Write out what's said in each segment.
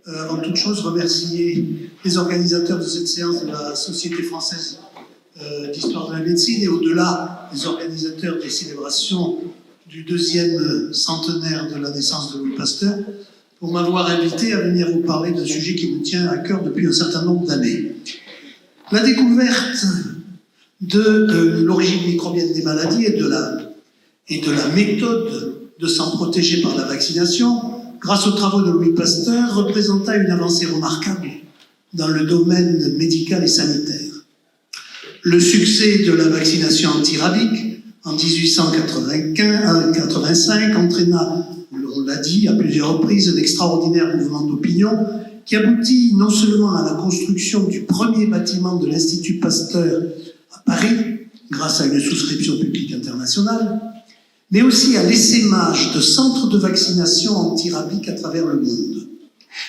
Avant toute chose, remercier les organisateurs de cette séance de la Société française d'histoire de la médecine et au-delà les organisateurs des célébrations du 2e centenaire de la naissance de Louis Pasteur pour m'avoir invité à venir vous parler d'un sujet qui me tient à cœur depuis un certain nombre d'années. La découverte de l'origine microbienne des maladies et de la méthode de s'en protéger par la vaccination, grâce aux travaux de Louis Pasteur, représenta une avancée remarquable dans le domaine médical et sanitaire. Le succès de la vaccination antirabique en 1885 entraîna, on l'a dit à plusieurs reprises, un extraordinaire mouvement d'opinion qui aboutit non seulement à la construction du premier bâtiment de l'Institut Pasteur à Paris, grâce à une souscription publique internationale, mais aussi à l'essaimage de centres de vaccination antirabique à travers le monde.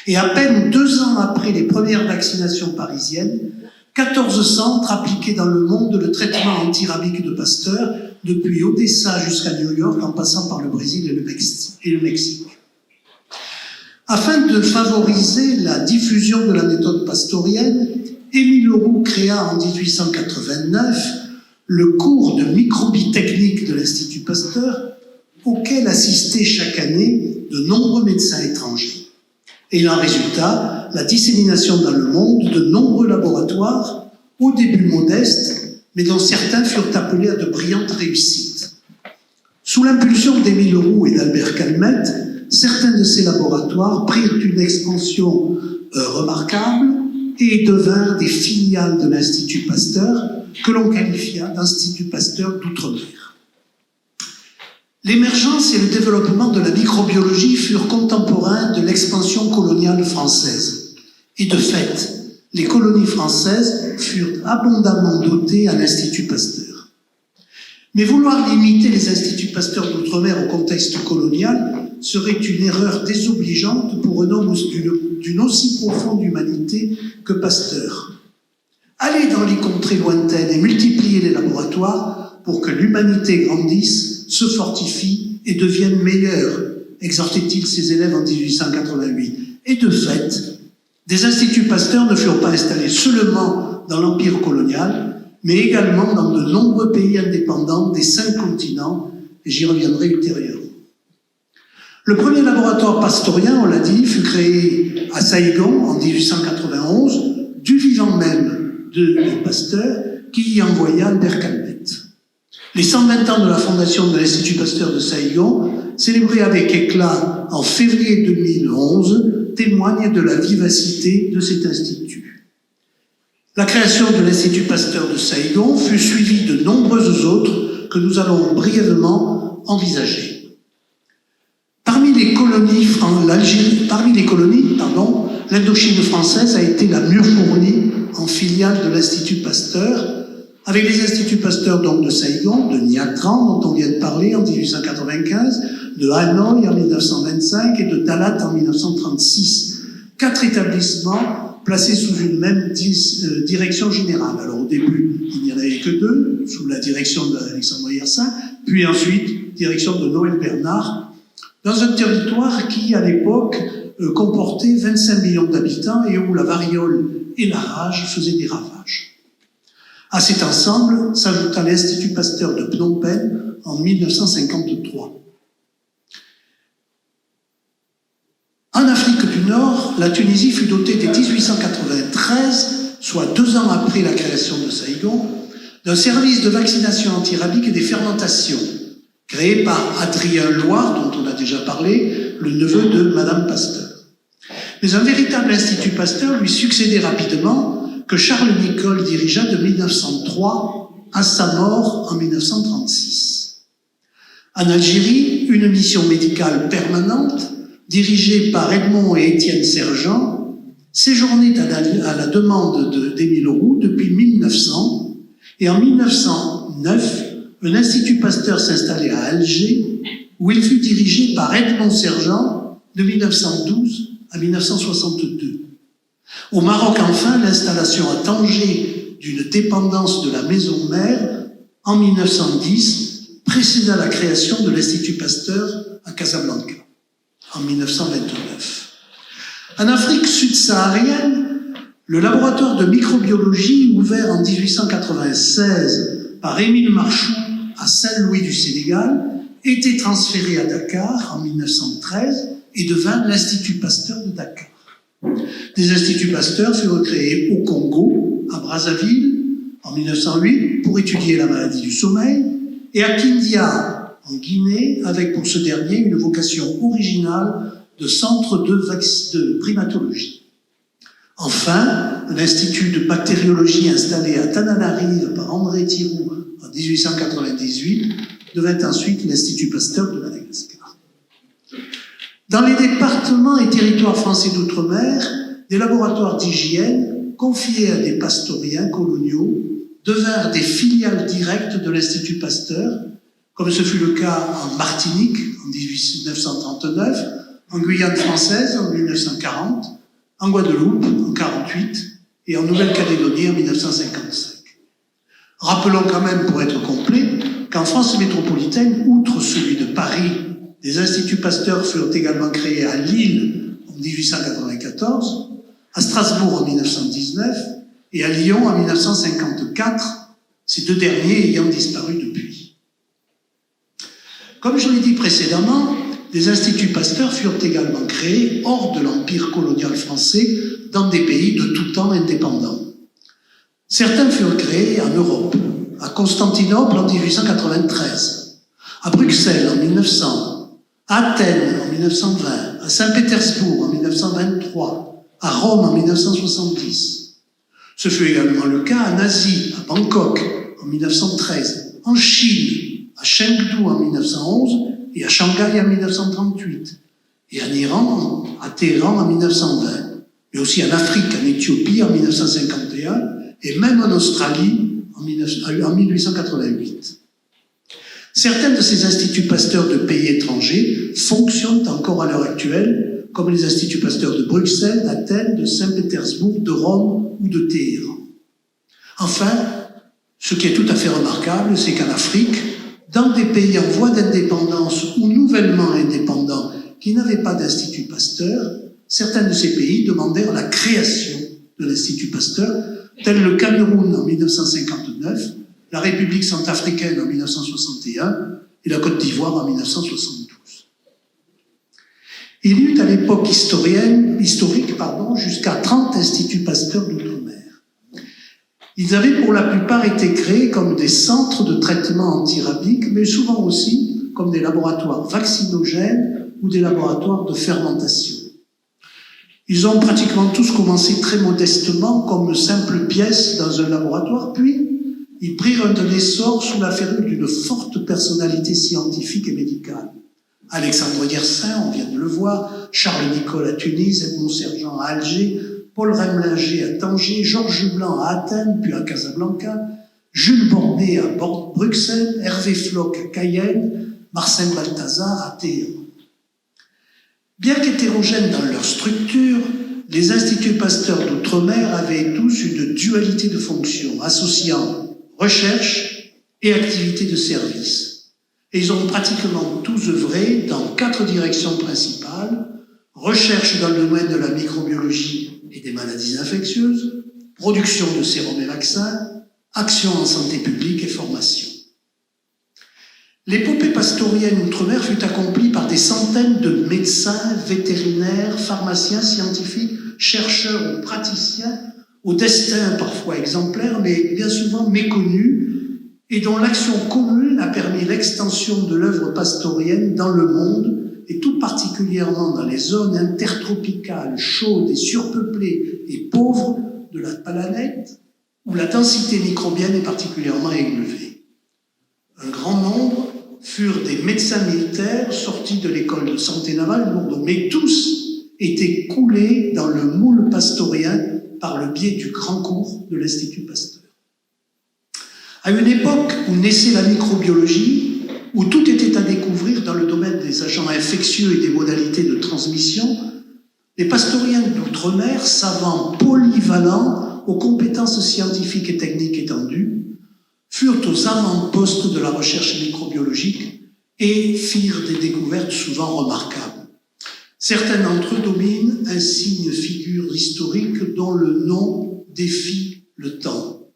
Et à peine 2 ans après les premières vaccinations parisiennes, 14 centres appliquaient dans le monde le traitement antirabique de Pasteur, depuis Odessa jusqu'à New York, en passant par le Brésil et le Mexique. Afin de favoriser la diffusion de la méthode pastorienne, Émile Leroux créa en 1889 le cours de microbie technique de l'Institut Pasteur, auquel assistaient chaque année de nombreux médecins étrangers. Et il en résulta la dissémination dans le monde de nombreux laboratoires, au début modestes, mais dont certains furent appelés à de brillantes réussites. Sous l'impulsion d'Émile Leroux et d'Albert Calmette, certains de ces laboratoires prirent une expansion remarquable et devinrent des filiales de l'Institut Pasteur, que l'on qualifia d'Institut Pasteur d'outre-mer. L'émergence et le développement de la microbiologie furent contemporains de l'expansion coloniale française. Et de fait, les colonies françaises furent abondamment dotées à l'Institut Pasteur. Mais vouloir limiter les Instituts Pasteur d'outre-mer au contexte colonial serait une erreur désobligeante pour un homme d'une aussi profonde humanité que Pasteur. Aller dans les contrées lointaines et multiplier les laboratoires pour que l'humanité grandisse, se fortifie et devienne meilleure, exhortait-il ses élèves en 1888. Et de fait, des instituts Pasteur ne furent pas installés seulement dans l'empire colonial, mais également dans de nombreux pays indépendants des 5 continents, et j'y reviendrai ultérieurement. Le premier laboratoire pastorien, on l'a dit, fut créé à Saïgon en 1891, du vivant même de Pasteur, qui y envoya Albert Calmette. Les 120 ans de la fondation de l'Institut Pasteur de Saïgon, célébrés avec éclat en février 2011, témoignent de la vivacité de cet institut. La création de l'Institut Pasteur de Saïgon fut suivie de nombreuses autres que nous allons brièvement envisager. Parmi les colonies, l'Indochine française a été la mieux fournie en filiale de l'Institut Pasteur, avec les Instituts Pasteur donc de Saïgon, de Nha Trang, dont on vient de parler en 1895, de Hanoï en 1925 et de Dalat en 1936. 4 établissements placés sous une même direction générale. Alors au début, il n'y en avait que 2, sous la direction d'Alexandre Yersin, puis ensuite, direction de Noël Bernard, dans un territoire qui, à l'époque, comportait 25 millions d'habitants et où la variole et la rage faisaient des ravages. À cet ensemble s'ajouta l'Institut Pasteur de Phnom Penh en 1953. En Afrique du Nord, la Tunisie fut dotée dès 1893, soit 2 ans après la création de Saïgon, d'un service de vaccination antirabique et des fermentations, créé par Adrien Loire, dont on a déjà parlé, le neveu de Madame Pasteur. Mais un véritable Institut Pasteur lui succédait rapidement, que Charles Nicolle dirigea de 1903 à sa mort en 1936. En Algérie, une mission médicale permanente, dirigée par Edmond et Étienne Sergent, séjournait à la demande d'Émile Leroux depuis 1900, et en 1909, un Institut Pasteur s'installait à Alger, où il fut dirigé par Edmond Sergent de 1912 à 1962. Au Maroc, enfin, l'installation à Tanger d'une dépendance de la maison mère en 1910 précéda la création de l'Institut Pasteur à Casablanca en 1929. En Afrique subsaharienne, le laboratoire de microbiologie, ouvert en 1896 par Émile Marchou à Saint-Louis du Sénégal, était transféré à Dakar en 1913 et devint l'Institut Pasteur de Dakar. Des instituts Pasteur furent créés au Congo, à Brazzaville, en 1908, pour étudier la maladie du sommeil, et à Kindia, en Guinée, avec pour ce dernier une vocation originale de centre de primatologie. Enfin, l'Institut de bactériologie installé à Tananarive par André Thiroux en 1898 devint ensuite l'Institut Pasteur de Madagascar. Dans les départements et territoires français d'outre-mer, des laboratoires d'hygiène confiés à des pastoriens coloniaux devinrent des filiales directes de l'Institut Pasteur, comme ce fut le cas en Martinique en 1939, en Guyane française en 1940, en Guadeloupe en 1948 et en Nouvelle-Calédonie en 1955. Rappelons quand même, pour être complet, qu'en France métropolitaine, outre celui de Paris, des instituts Pasteur furent également créés à Lille en 1894, à Strasbourg en 1919 et à Lyon en 1954, ces deux derniers ayant disparu depuis. Comme je l'ai dit précédemment, des instituts Pasteur furent également créés hors de l'empire colonial français dans des pays de tout temps indépendants. Certains furent créés en Europe, à Constantinople en 1893, à Bruxelles en 1900, à Athènes en 1920, à Saint-Pétersbourg en 1923, à Rome en 1970. Ce fut également le cas en Asie, à Bangkok en 1913, en Chine, à Chengdu en 1911 et à Shanghai en 1938, et en Iran, à Téhéran en 1920, mais aussi en Afrique, en Éthiopie en 1951, et même en Australie en 1888. Certains de ces instituts Pasteur de pays étrangers fonctionnent encore à l'heure actuelle, comme les instituts Pasteur de Bruxelles, d'Athènes, de Saint-Pétersbourg, de Rome ou de Téhéran. Enfin, ce qui est tout à fait remarquable, c'est qu'en Afrique, dans des pays en voie d'indépendance ou nouvellement indépendants qui n'avaient pas d'institut Pasteur, certains de ces pays demandèrent la création de l'Institut Pasteur, tel le Cameroun en 1959, la République centrafricaine en 1961 et la Côte d'Ivoire en 1972. Il y eut à l'époque historique, jusqu'à 30 instituts Pasteur d'outre-mer. Ils avaient pour la plupart été créés comme des centres de traitement antirabique, mais souvent aussi comme des laboratoires vaccinogènes ou des laboratoires de fermentation. Ils ont pratiquement tous commencé très modestement comme simples pièces dans un laboratoire, puis ils prirent un essor sous la férule d'une forte personnalité scientifique et médicale. Alexandre Yersin, on vient de le voir, Charles Nicolle à Tunis, Edmond Sergent à Alger, Paul Remlinger à Tanger, Georges Blanc à Athènes, puis à Casablanca, Jules Bordet à Bruxelles, Hervé Floch à Cayenne, Marcel Balthazar à Téhéran. Bien qu'hétérogènes dans leur structure, les instituts Pasteur d'outre-mer avaient tous une dualité de fonctions, associant recherche et activité de service. Et ils ont pratiquement tous œuvré dans 4 directions principales: recherche dans le domaine de la microbiologie et des maladies infectieuses, production de sérums et vaccins, action en santé publique et formation. L'épopée pastorienne outre-mer fut accomplie par des centaines de médecins, vétérinaires, pharmaciens, scientifiques, chercheurs ou praticiens, au destin parfois exemplaire, mais bien souvent méconnu, et dont l'action commune a permis l'extension de l'œuvre pastorienne dans le monde, et tout particulièrement dans les zones intertropicales, chaudes et surpeuplées et pauvres de la planète, où la densité microbienne est particulièrement élevée. Un grand nombre furent des médecins militaires sortis de l'école de santé navale lourde, mais tous étaient coulés dans le moule pastorien par le biais du grand cours de l'Institut Pasteur. À une époque où naissait la microbiologie, où tout était à découvrir dans le domaine des agents infectieux et des modalités de transmission, les pastoriens d'outre-mer, savants polyvalents, aux compétences scientifiques et techniques étendues, furent aux avant-postes de la recherche microbiologique et firent des découvertes souvent remarquables. Certains d'entre eux dominent un signe figure historique dont le nom défie le temps.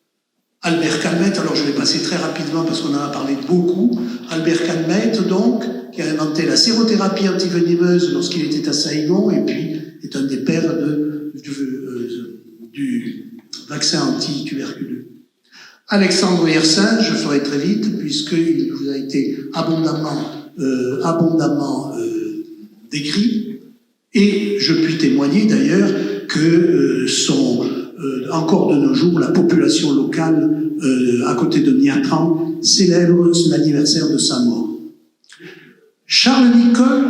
Albert Calmette, alors je vais passer très rapidement parce qu'on en a parlé beaucoup. Albert Calmette, donc, qui a inventé la sérothérapie antivenimeuse lorsqu'il était à Saïgon et puis est un des pères du vaccin anti-tuberculeux. Alexandre Yersin, je ferai très vite puisqu'il vous a été abondamment décrit, et je puis témoigner d'ailleurs que encore de nos jours, la population locale à côté de Niatran célèbre l'anniversaire de sa mort. Charles Nicolle,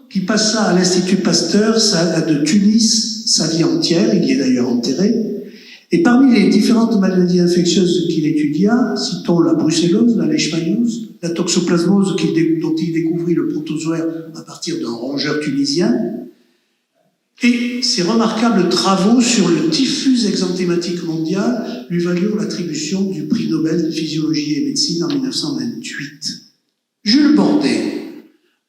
qui passa à l'Institut Pasteur de Tunis sa vie entière, il y est d'ailleurs enterré, et parmi les différentes maladies infectieuses qu'il étudia, citons la brucellose, la leishmaniose, la toxoplasmose dont il découvrit le protozoaire à partir d'un rongeur tunisien, et ses remarquables travaux sur le typhus exanthématique mondial lui valurent l'attribution du prix Nobel de physiologie et médecine en 1928. Jules Bordet,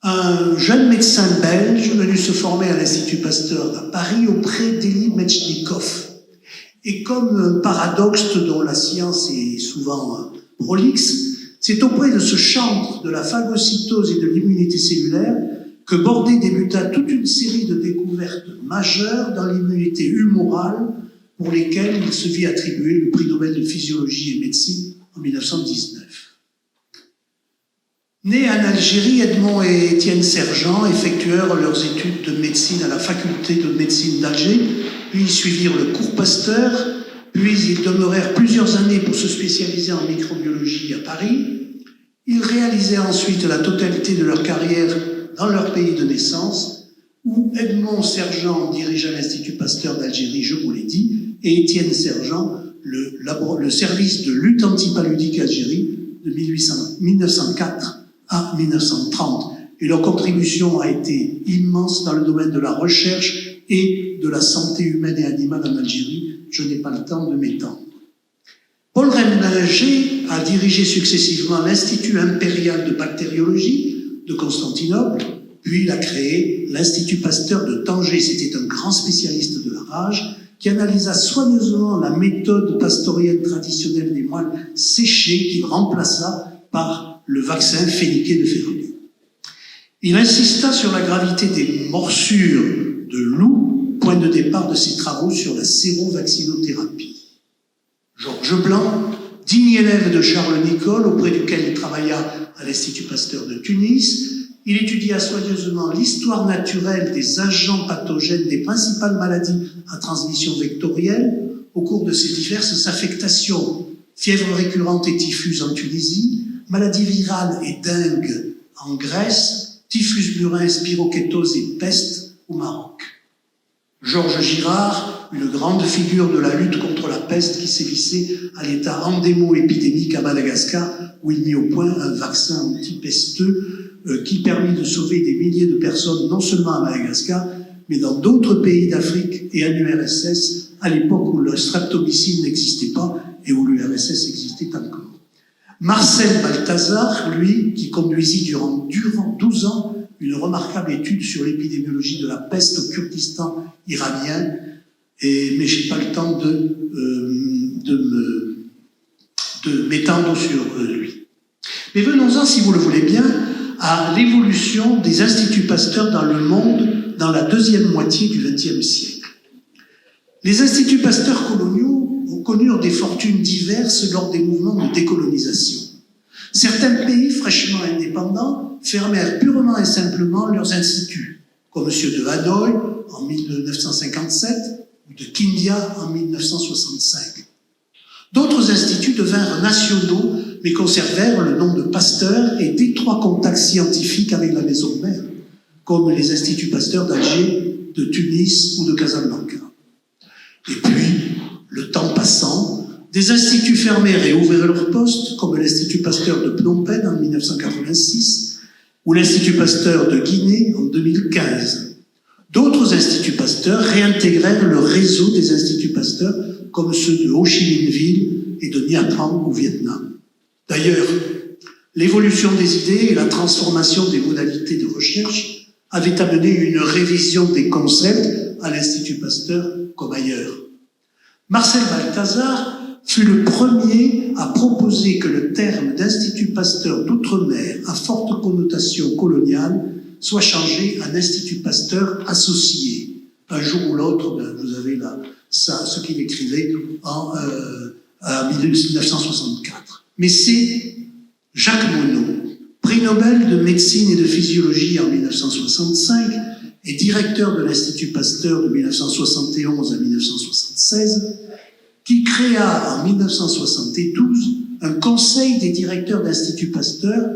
un jeune médecin belge venu se former à l'Institut Pasteur à Paris auprès d'Elie Metchnikoff. Et comme un paradoxe dont la science est souvent prolixe, c'est auprès de ce chantre de la phagocytose et de l'immunité cellulaire que Bordet débuta toute une série de découvertes majeures dans l'immunité humorale pour lesquelles il se vit attribuer le prix Nobel de physiologie et médecine en 1919. Nés en Algérie, Edmond et Étienne Sergent effectuèrent leurs études de médecine à la faculté de médecine d'Alger, puis ils suivirent le cours Pasteur, puis ils demeurèrent plusieurs années pour se spécialiser en microbiologie à Paris. Ils réalisèrent ensuite la totalité de leur carrière dans leur pays de naissance, où Edmond Sergent dirigea l'Institut Pasteur d'Algérie, je vous l'ai dit, et Étienne Sergent le service de lutte antipaludique Algérie de 1904 à 1930. Et leur contribution a été immense dans le domaine de la recherche et de la santé humaine et animale en Algérie. Je n'ai pas le temps de m'étendre. Paul Remlinger a dirigé successivement l'Institut impérial de bactériologie de Constantinople, puis il a créé l'Institut Pasteur de Tanger. C'était un grand spécialiste de la rage qui analysa soigneusement la méthode pastorienne traditionnelle des moines séchés qu'il remplaça par le vaccin phéniqué de Ferrier. Il insista sur la gravité des morsures de loup, point de départ de ses travaux sur la sérovaccinothérapie. Georges Blanc, digne élève de Charles Nicolle, auprès duquel il travailla à l'Institut Pasteur de Tunis, il étudia soigneusement l'histoire naturelle des agents pathogènes des principales maladies à transmission vectorielle au cours de ces diverses affectations, fièvre récurrente et typhus en Tunisie, maladie virale et dengue en Grèce, typhus burin, spirokétose et peste au Maroc. Georges Girard, une grande figure de la lutte contre la peste qui sévissait à l'état endémo-épidémique à Madagascar, où il mit au point un vaccin antipesteux qui permit de sauver des milliers de personnes, non seulement à Madagascar, mais dans d'autres pays d'Afrique et à l'URSS, à l'époque où le streptomycine n'existait pas et où l'URSS existait encore. Marcel Balthazar, lui, qui conduisit durant 12 ans une remarquable étude sur l'épidémiologie de la peste au Kurdistan iranien, mais je n'ai pas le temps de m'étendre sur lui. Mais venons-en, si vous le voulez bien, à l'évolution des instituts Pasteur dans le monde dans la deuxième moitié du XXe siècle. Les instituts Pasteur coloniaux connurent des fortunes diverses lors des mouvements de décolonisation. Certains pays fraîchement indépendants fermèrent purement et simplement leurs instituts, comme ceux de Hanoï en 1957 ou de Kindia en 1965. D'autres instituts devinrent nationaux, mais conservèrent le nom de Pasteur et d'étroits contacts scientifiques avec la maison mère, comme les instituts Pasteur d'Alger, de Tunis ou de Casablanca. Et puis, le temps passant, des instituts fermèrent et ouvrirent leurs postes, comme l'Institut Pasteur de Phnom Penh en 1986 ou l'Institut Pasteur de Guinée en 2015. D'autres instituts Pasteur réintégrèrent le réseau des instituts Pasteur, comme ceux de Ho Chi Minh Ville et de Nha Trang au Vietnam. D'ailleurs, l'évolution des idées et la transformation des modalités de recherche avait amené une révision des concepts à l'Institut Pasteur comme ailleurs. Marcel Balthazar fut le premier à proposer que le terme d'Institut Pasteur d'Outre-mer à forte connotation coloniale soit changé en Institut Pasteur associé. Un jour ou l'autre, vous avez là ce qu'il écrivait en 1964. Mais c'est Jacques Monod, prix Nobel de médecine et de physiologie en 1965 et directeur de l'Institut Pasteur de 1971 à 1976, qui créa en 1972 un conseil des directeurs d'Institut Pasteur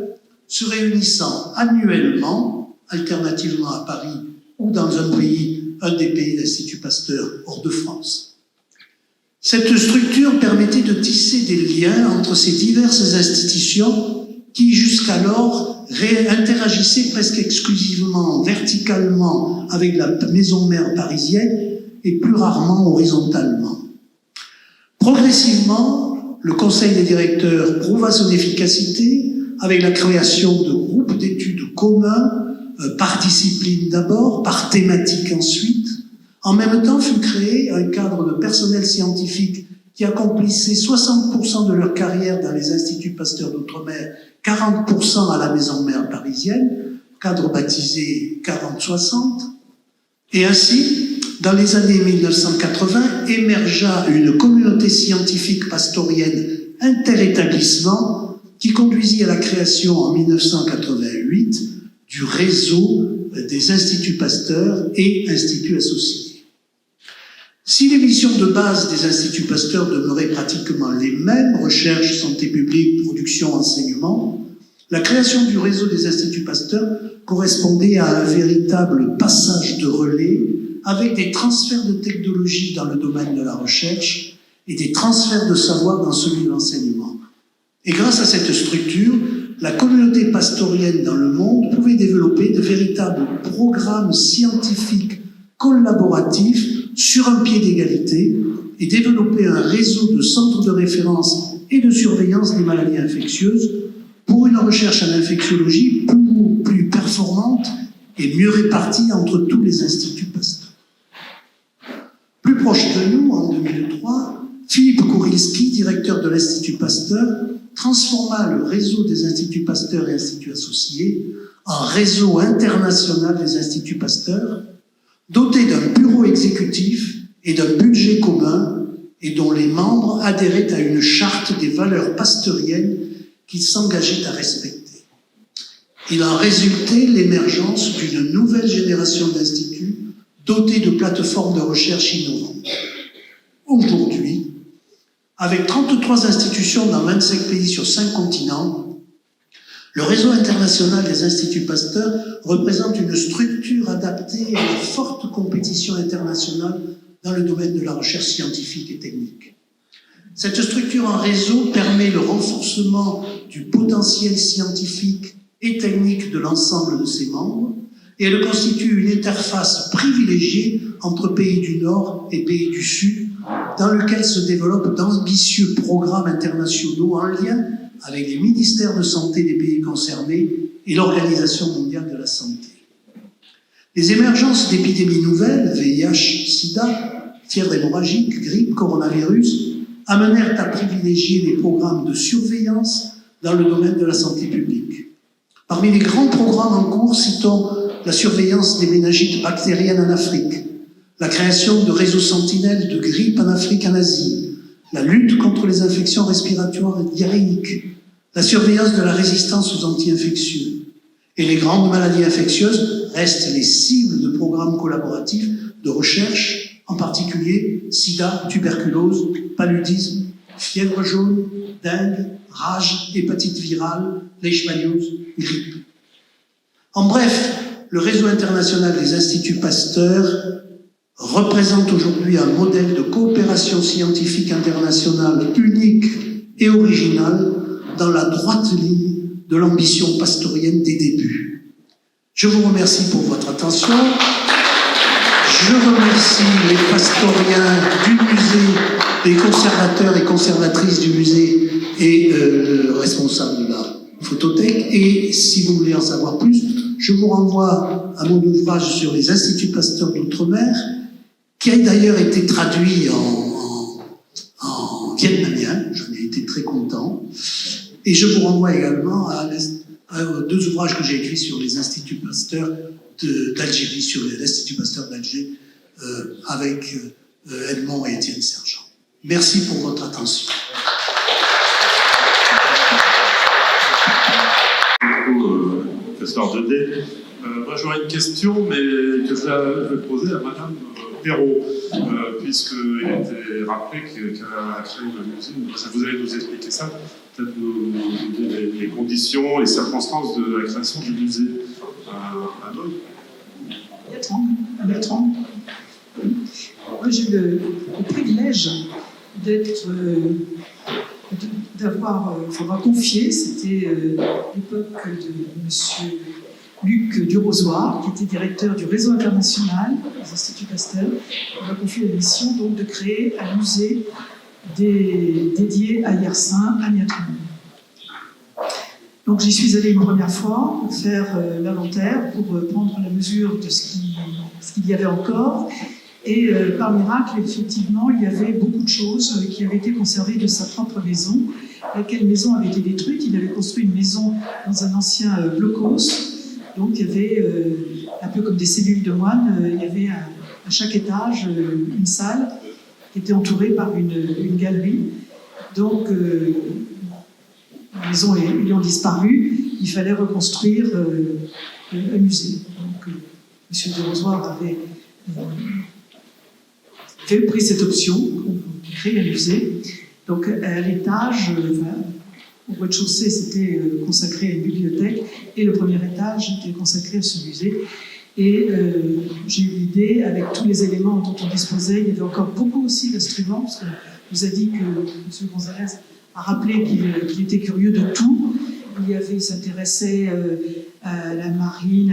se réunissant annuellement, alternativement à Paris ou dans un des pays d'Institut Pasteur hors de France. Cette structure permettait de tisser des liens entre ces diverses institutions qui, jusqu'alors, interagissaient presque exclusivement verticalement avec la maison mère parisienne et plus rarement horizontalement. Progressivement, le conseil des directeurs prouva son efficacité avec la création de groupes d'études communs, par discipline d'abord, par thématique ensuite. En même temps fut créé un cadre de personnel scientifique qui accomplissait 60% de leur carrière dans les instituts Pasteur d'Outre-mer, 40% à la maison mère parisienne, cadre baptisé 40-60. Et ainsi, dans les années 1980, émergea une communauté scientifique pastorienne interétablissement qui conduisit à la création en 1988 du réseau des instituts Pasteur et instituts associés. Si les missions de base des instituts Pasteur demeuraient pratiquement les mêmes, recherche, santé publique, production, enseignement, la création du réseau des instituts Pasteur correspondait à un véritable passage de relais avec des transferts de technologie dans le domaine de la recherche et des transferts de savoir dans celui de l'enseignement. Et grâce à cette structure, la communauté pastorienne dans le monde pouvait développer de véritables programmes scientifiques collaboratifs sur un pied d'égalité et développer un réseau de centres de référence et de surveillance des maladies infectieuses pour une recherche en infectiologie plus performante et mieux répartie entre tous les instituts Pasteur. Plus proche de nous, en 2003, Philippe Kourilski, directeur de l'Institut Pasteur, transforma le réseau des instituts Pasteur et instituts associés en réseau international des instituts Pasteur, doté d'un bureau exécutif et d'un budget commun et dont les membres adhéraient à une charte des valeurs pasteuriennes qu'ils s'engageaient à respecter. Il en résultait l'émergence d'une nouvelle génération d'instituts dotés de plateformes de recherche innovantes. Aujourd'hui, avec 33 institutions dans 25 pays sur 5 continents, le réseau international des instituts Pasteur représente une structure adaptée à la forte compétition internationale dans le domaine de la recherche scientifique et technique. Cette structure en réseau permet le renforcement du potentiel scientifique et technique de l'ensemble de ses membres et elle constitue une interface privilégiée entre pays du Nord et pays du Sud dans lequel se développent d'ambitieux programmes internationaux en lien avec les ministères de santé des pays concernés et l'Organisation mondiale de la santé. Les émergences d'épidémies nouvelles, VIH, SIDA, fièvre hémorragique, grippe, coronavirus, amenèrent à privilégier les programmes de surveillance dans le domaine de la santé publique. Parmi les grands programmes en cours, citons la surveillance des méningites bactériennes en Afrique, la création de réseaux sentinelles de grippe en Afrique et en Asie, la lutte contre les infections respiratoires et diarrhéiques, la surveillance de la résistance aux anti-infectieux. Et les grandes maladies infectieuses restent les cibles de programmes collaboratifs de recherche, en particulier sida, tuberculose, paludisme, fièvre jaune, dengue, rage, hépatite virale, leishmaniose, grippe. En bref, le réseau international des instituts Pasteur représente aujourd'hui un modèle de coopération scientifique internationale unique et original dans la droite ligne de l'ambition pastorienne des débuts. Je vous remercie pour votre attention. Je remercie les pastoriens du musée, les conservateurs et conservatrices du musée et le responsable de la photothèque. Et si vous voulez en savoir plus, Je vous renvoie à mon ouvrage sur les Instituts Pasteur d'Outre-mer, qui a d'ailleurs été traduit en vietnamien. J'en ai été très content. Et je vous renvoie également à deux ouvrages que j'ai écrits sur les Instituts Pasteur d'Algérie, sur l'Institut Pasteur d'Alger, avec Edmond et Étienne Sergent. Merci pour votre attention. Professeur Daudet. Moi, j'aurais une question, mais que je vais poser à Madame Perrault, puisqu'il a été rappelé qu'elle a créé le musée. Vous allez nous expliquer ça, peut-être nous donner les conditions, les circonstances de la création du musée à Dole. À Bertrand. Moi, j'ai eu le privilège d'avoir confié, c'était l'époque de M. Luc Durozoir, qui était directeur du réseau international des Instituts Pasteur. On m'a confié la mission donc, de créer un musée dédié à Yersin, à Niatron. Donc j'y suis allée une première fois faire l'inventaire pour prendre la mesure de ce qu'il y avait encore. Et par miracle, effectivement, il y avait beaucoup de choses qui avaient été conservées de sa propre maison, laquelle maison avait été détruite. Il avait construit une maison dans un ancien blocos. Donc il y avait, un peu comme des cellules de moines, il y avait à chaque étage une salle qui était entourée par une galerie. Donc les maisons ayant disparu, il fallait reconstruire un musée. Donc M. Durozoir avait pris cette option pour créer un musée. Donc à l'étage, au rez-de-chaussée, c'était consacré à une bibliothèque et le premier étage était consacré à ce musée. Et j'ai eu l'idée, avec tous les éléments dont on disposait, il y avait encore beaucoup aussi d'instruments, parce qu'on vous a dit que M. Gonzalez a rappelé qu'il était curieux de tout. Il s'intéressait à la marine,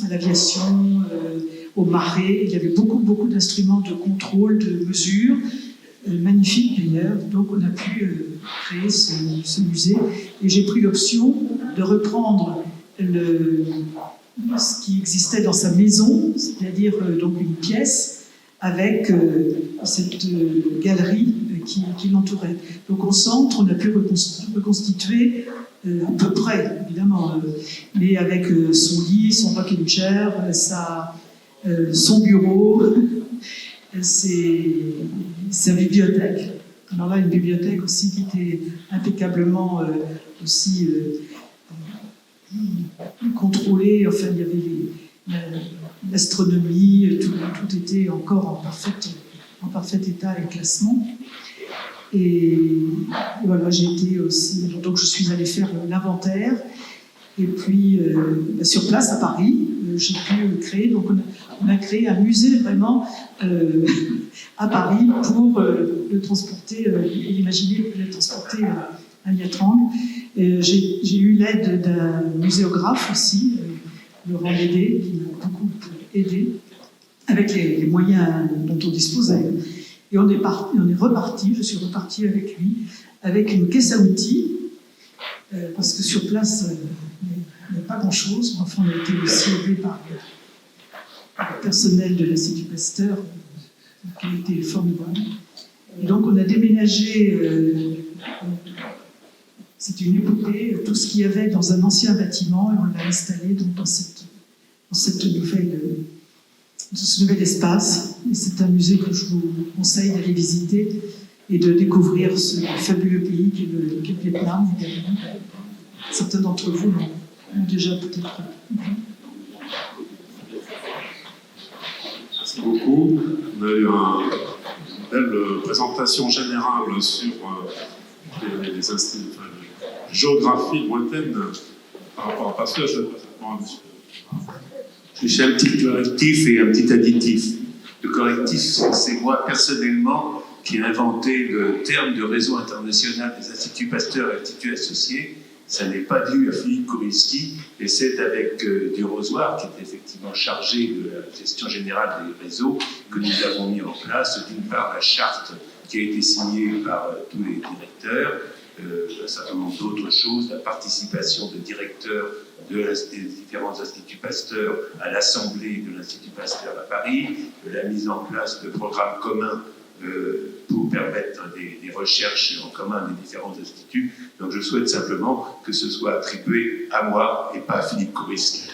à l'aviation, aux marées. Il y avait beaucoup d'instruments de contrôle, de mesure, magnifiques d'ailleurs. Donc on a pu créer ce musée. Et j'ai pris l'option de reprendre ce qui existait dans sa maison, c'est-à-dire donc une pièce avec cette galerie qui l'entourait. Donc au centre, on a pu reconstituer à peu près, évidemment, mais avec son lit, son rocking chair, son bureau, sa bibliothèque. Alors là, une bibliothèque aussi qui était impeccablement aussi contrôlée. Enfin, il y avait l'astronomie, tout était encore en parfait état et classement. Et voilà, j'ai été aussi. Donc, je suis allée faire l'inventaire. Et puis, sur place à Paris, j'ai pu créer. Donc, on a créé un musée vraiment à Paris pour le transporter et l'imaginer pour le transporter à Niatron. J'ai eu l'aide d'un muséographe aussi, Laurent Dédé, qui m'a beaucoup aidé avec les moyens dont on disposait. Et on est reparti, je suis repartie avec lui, avec une caisse à outils, parce que sur place, il n'y a pas grand-chose. Enfin, on a été aussi aidé par le personnel de l'Institut Pasteur, qui a été formidable. Et donc, on a déménagé, c'était une épopée, tout ce qu'il y avait dans un ancien bâtiment, et on l'a installé donc, dans ce nouvel espace. Et c'est un musée que je vous conseille d'aller visiter et de découvrir ce fabuleux pays qu'est le Vietnam également. Certains d'entre vous l'ont déjà peut-être. Merci beaucoup. On a eu une belle présentation générale sur les géographies lointaines par rapport à Pasteur. J'ai un petit correctif et un petit additif. Le correctif, c'est moi personnellement qui ai inventé le terme de réseau international des instituts Pasteur et instituts associés. Ça n'est pas dû à Philippe Korilski, et c'est avec Durozoir, qui est effectivement chargé de la gestion générale des réseaux, que nous avons mis en place, d'une part, la charte qui a été signée par tous les directeurs, un certain nombre d'autres choses, la participation de directeurs des différents instituts Pasteur à l'Assemblée de l'Institut Pasteur à Paris, de la mise en place de programmes communs pour permettre des recherches en commun des différents instituts. Donc je souhaite simplement que ce soit attribué à moi et pas à Philippe Courrisque.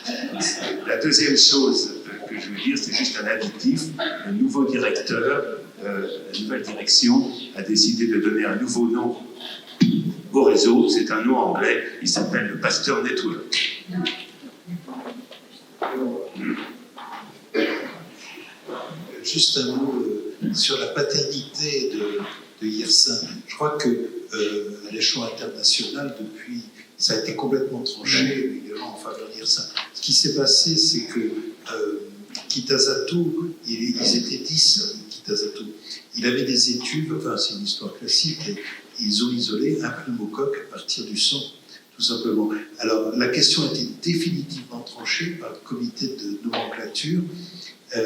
La deuxième chose que je veux dire, c'est juste un additif. Le nouveau directeur, la nouvelle direction a décidé de donner un nouveau nom au réseau. C'est un nom anglais, il s'appelle le Pasteur Network. Juste un mot sur la paternité de Yersin. Je crois que à l'échelon international, depuis, ça a été complètement tranché, évidemment, en faveur de Yersin. Ce qui s'est passé, c'est que Kitazato, ils étaient 10, Kitazato. Il avait des études, enfin c'est une histoire classique, et ils ont isolé un pneumocoque à partir du sang, tout simplement. Alors la question a été définitivement tranchée par le comité de nomenclature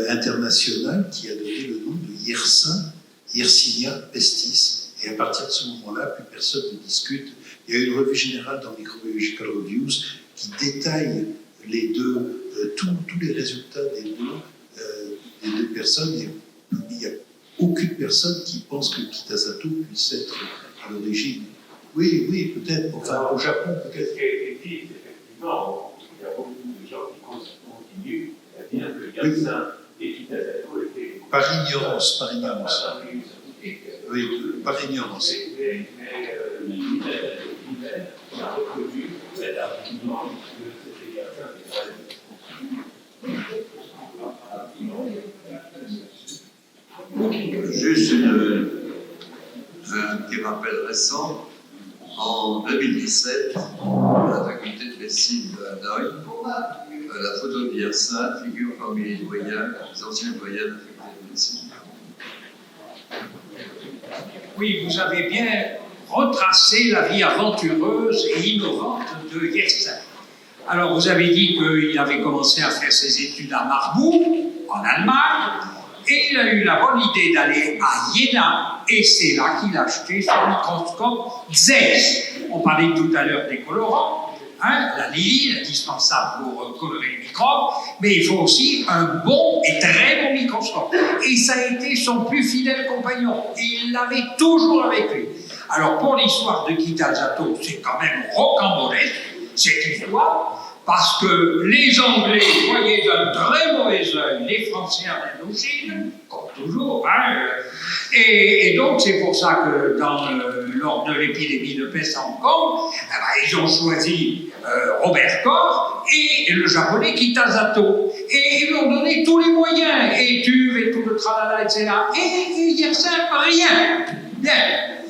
international qui a donné le nom de Yersinia pestis. Et à partir de ce moment-là, plus personne ne discute. Il y a une revue générale dans Microbiological Reviews qui détaille les deux, tous les résultats des deux personnes. Et il n'y a aucune personne qui pense que Kitazato puisse être à l'origine. Oui, peut-être. Enfin, au Japon, peut-être. Effectivement, il y a beaucoup de gens qui continuent à dire que Yersin et Kitazato étaient... Par ignorance. Oui, par ignorance. Juste un petit rappel récent. En 2017, à la faculté de médecine de Hanoï, la photo de Yersin figure parmi les anciens doyens de la faculté de médecine. Oui, vous avez bien retracé la vie aventureuse et innovante de Yersin. Alors, vous avez dit qu'il avait commencé à faire ses études à Marbourg, en Allemagne, et il a eu la bonne idée d'aller à Jena, et c'est là qu'il a acheté son microscope Zeiss. On parlait tout à l'heure des colorants, la liline, indispensable pour colorer les microbes, mais il faut aussi un bon et très bon microscope. Et ça a été son plus fidèle compagnon. Il l'avait toujours avec lui. Alors pour l'histoire de Kitazato, c'est quand même rocambolesque, cette histoire, parce que les Anglais voyaient d'un très mauvais œil les Français en Indochine, comme toujours, et donc c'est pour ça que lors de l'épidémie de peste à Hong Kong, ils ont choisi Robert Koch et le japonais Kitazato. Et ils lui ont donné tous les moyens, étuves et tout le tralala, etc. Et Yersin, rien.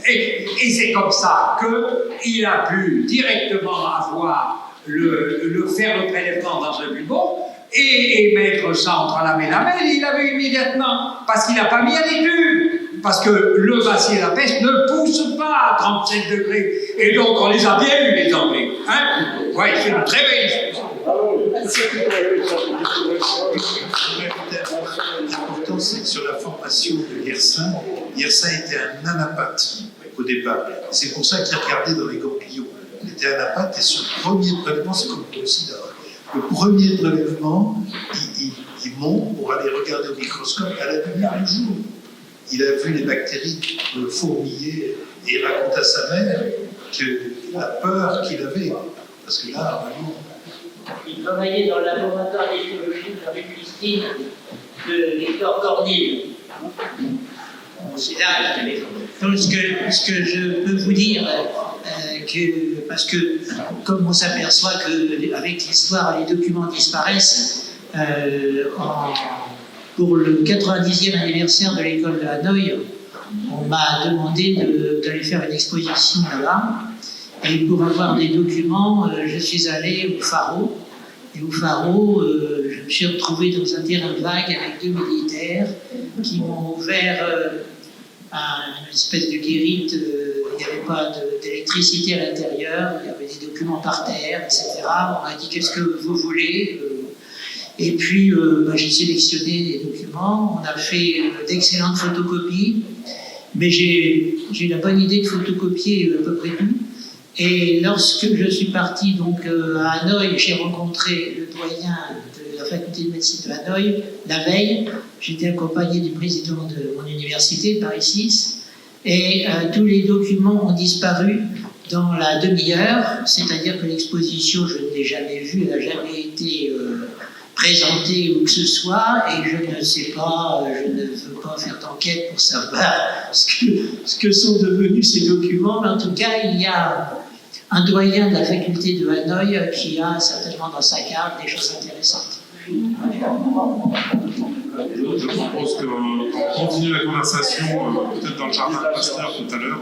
Et c'est comme ça qu'il a pu directement avoir faire le prélèvement dans un bureau et mettre ça entre la main et la main, il l'avait immédiatement, parce qu'il n'a pas mis à l'étude, parce que le bacille et la peste ne poussent pas à 37 degrés, et donc on les a bien eus les Anglais. Oui, c'est une très belle histoire. L'important, c'est que sur la formation de Yersin était un anapathe au départ. C'est pour ça qu'il regardait dans les ganglions. Il était anapathe et son premier prélèvement, c'est comme le sida. Le premier prélèvement, il monte pour aller regarder au microscope à la lumière du jour. Il a vu les bactéries fourmiller et il raconte à sa mère que la peur qu'il avait. Parce que là, vraiment... Il travaillait dans le laboratoire d'écologie de la rue Christine de Victor Cornille. C'est là qu'il avait. Donc, ce que je peux vous dire, parce que comme on s'aperçoit qu'avec l'histoire, les documents disparaissent, pour le 90e anniversaire de l'école de Hanoï, on m'a demandé d'aller faire une exposition là-bas. Et pour avoir des documents, je suis allé au Faro. Et au Faro, je me suis retrouvé dans un terrain vague avec deux militaires qui m'ont ouvert une espèce de guérite. Il n'y avait pas d'électricité à l'intérieur, il y avait des documents par terre, etc. On m'a dit qu'est-ce que vous voulez. Et puis j'ai sélectionné des documents. On a fait d'excellentes photocopies. Mais j'ai la bonne idée de photocopier à peu près tout. Et lorsque je suis parti donc à Hanoï, j'ai rencontré le doyen de la faculté de médecine de Hanoï la veille. J'étais accompagné du président de mon université, Paris 6, et tous les documents ont disparu dans la demi-heure, c'est-à-dire que l'exposition, je ne l'ai jamais vue, elle n'a jamais été présentée où que ce soit, et je ne sais pas, je ne veux pas faire d'enquête pour savoir ce que sont devenus ces documents, mais en tout cas, il y a un doyen de la faculté de Hanoï qui a certainement dans sa carte des choses intéressantes. Je propose qu'on continue la conversation peut-être dans le jardin de Pasteur tout à l'heure.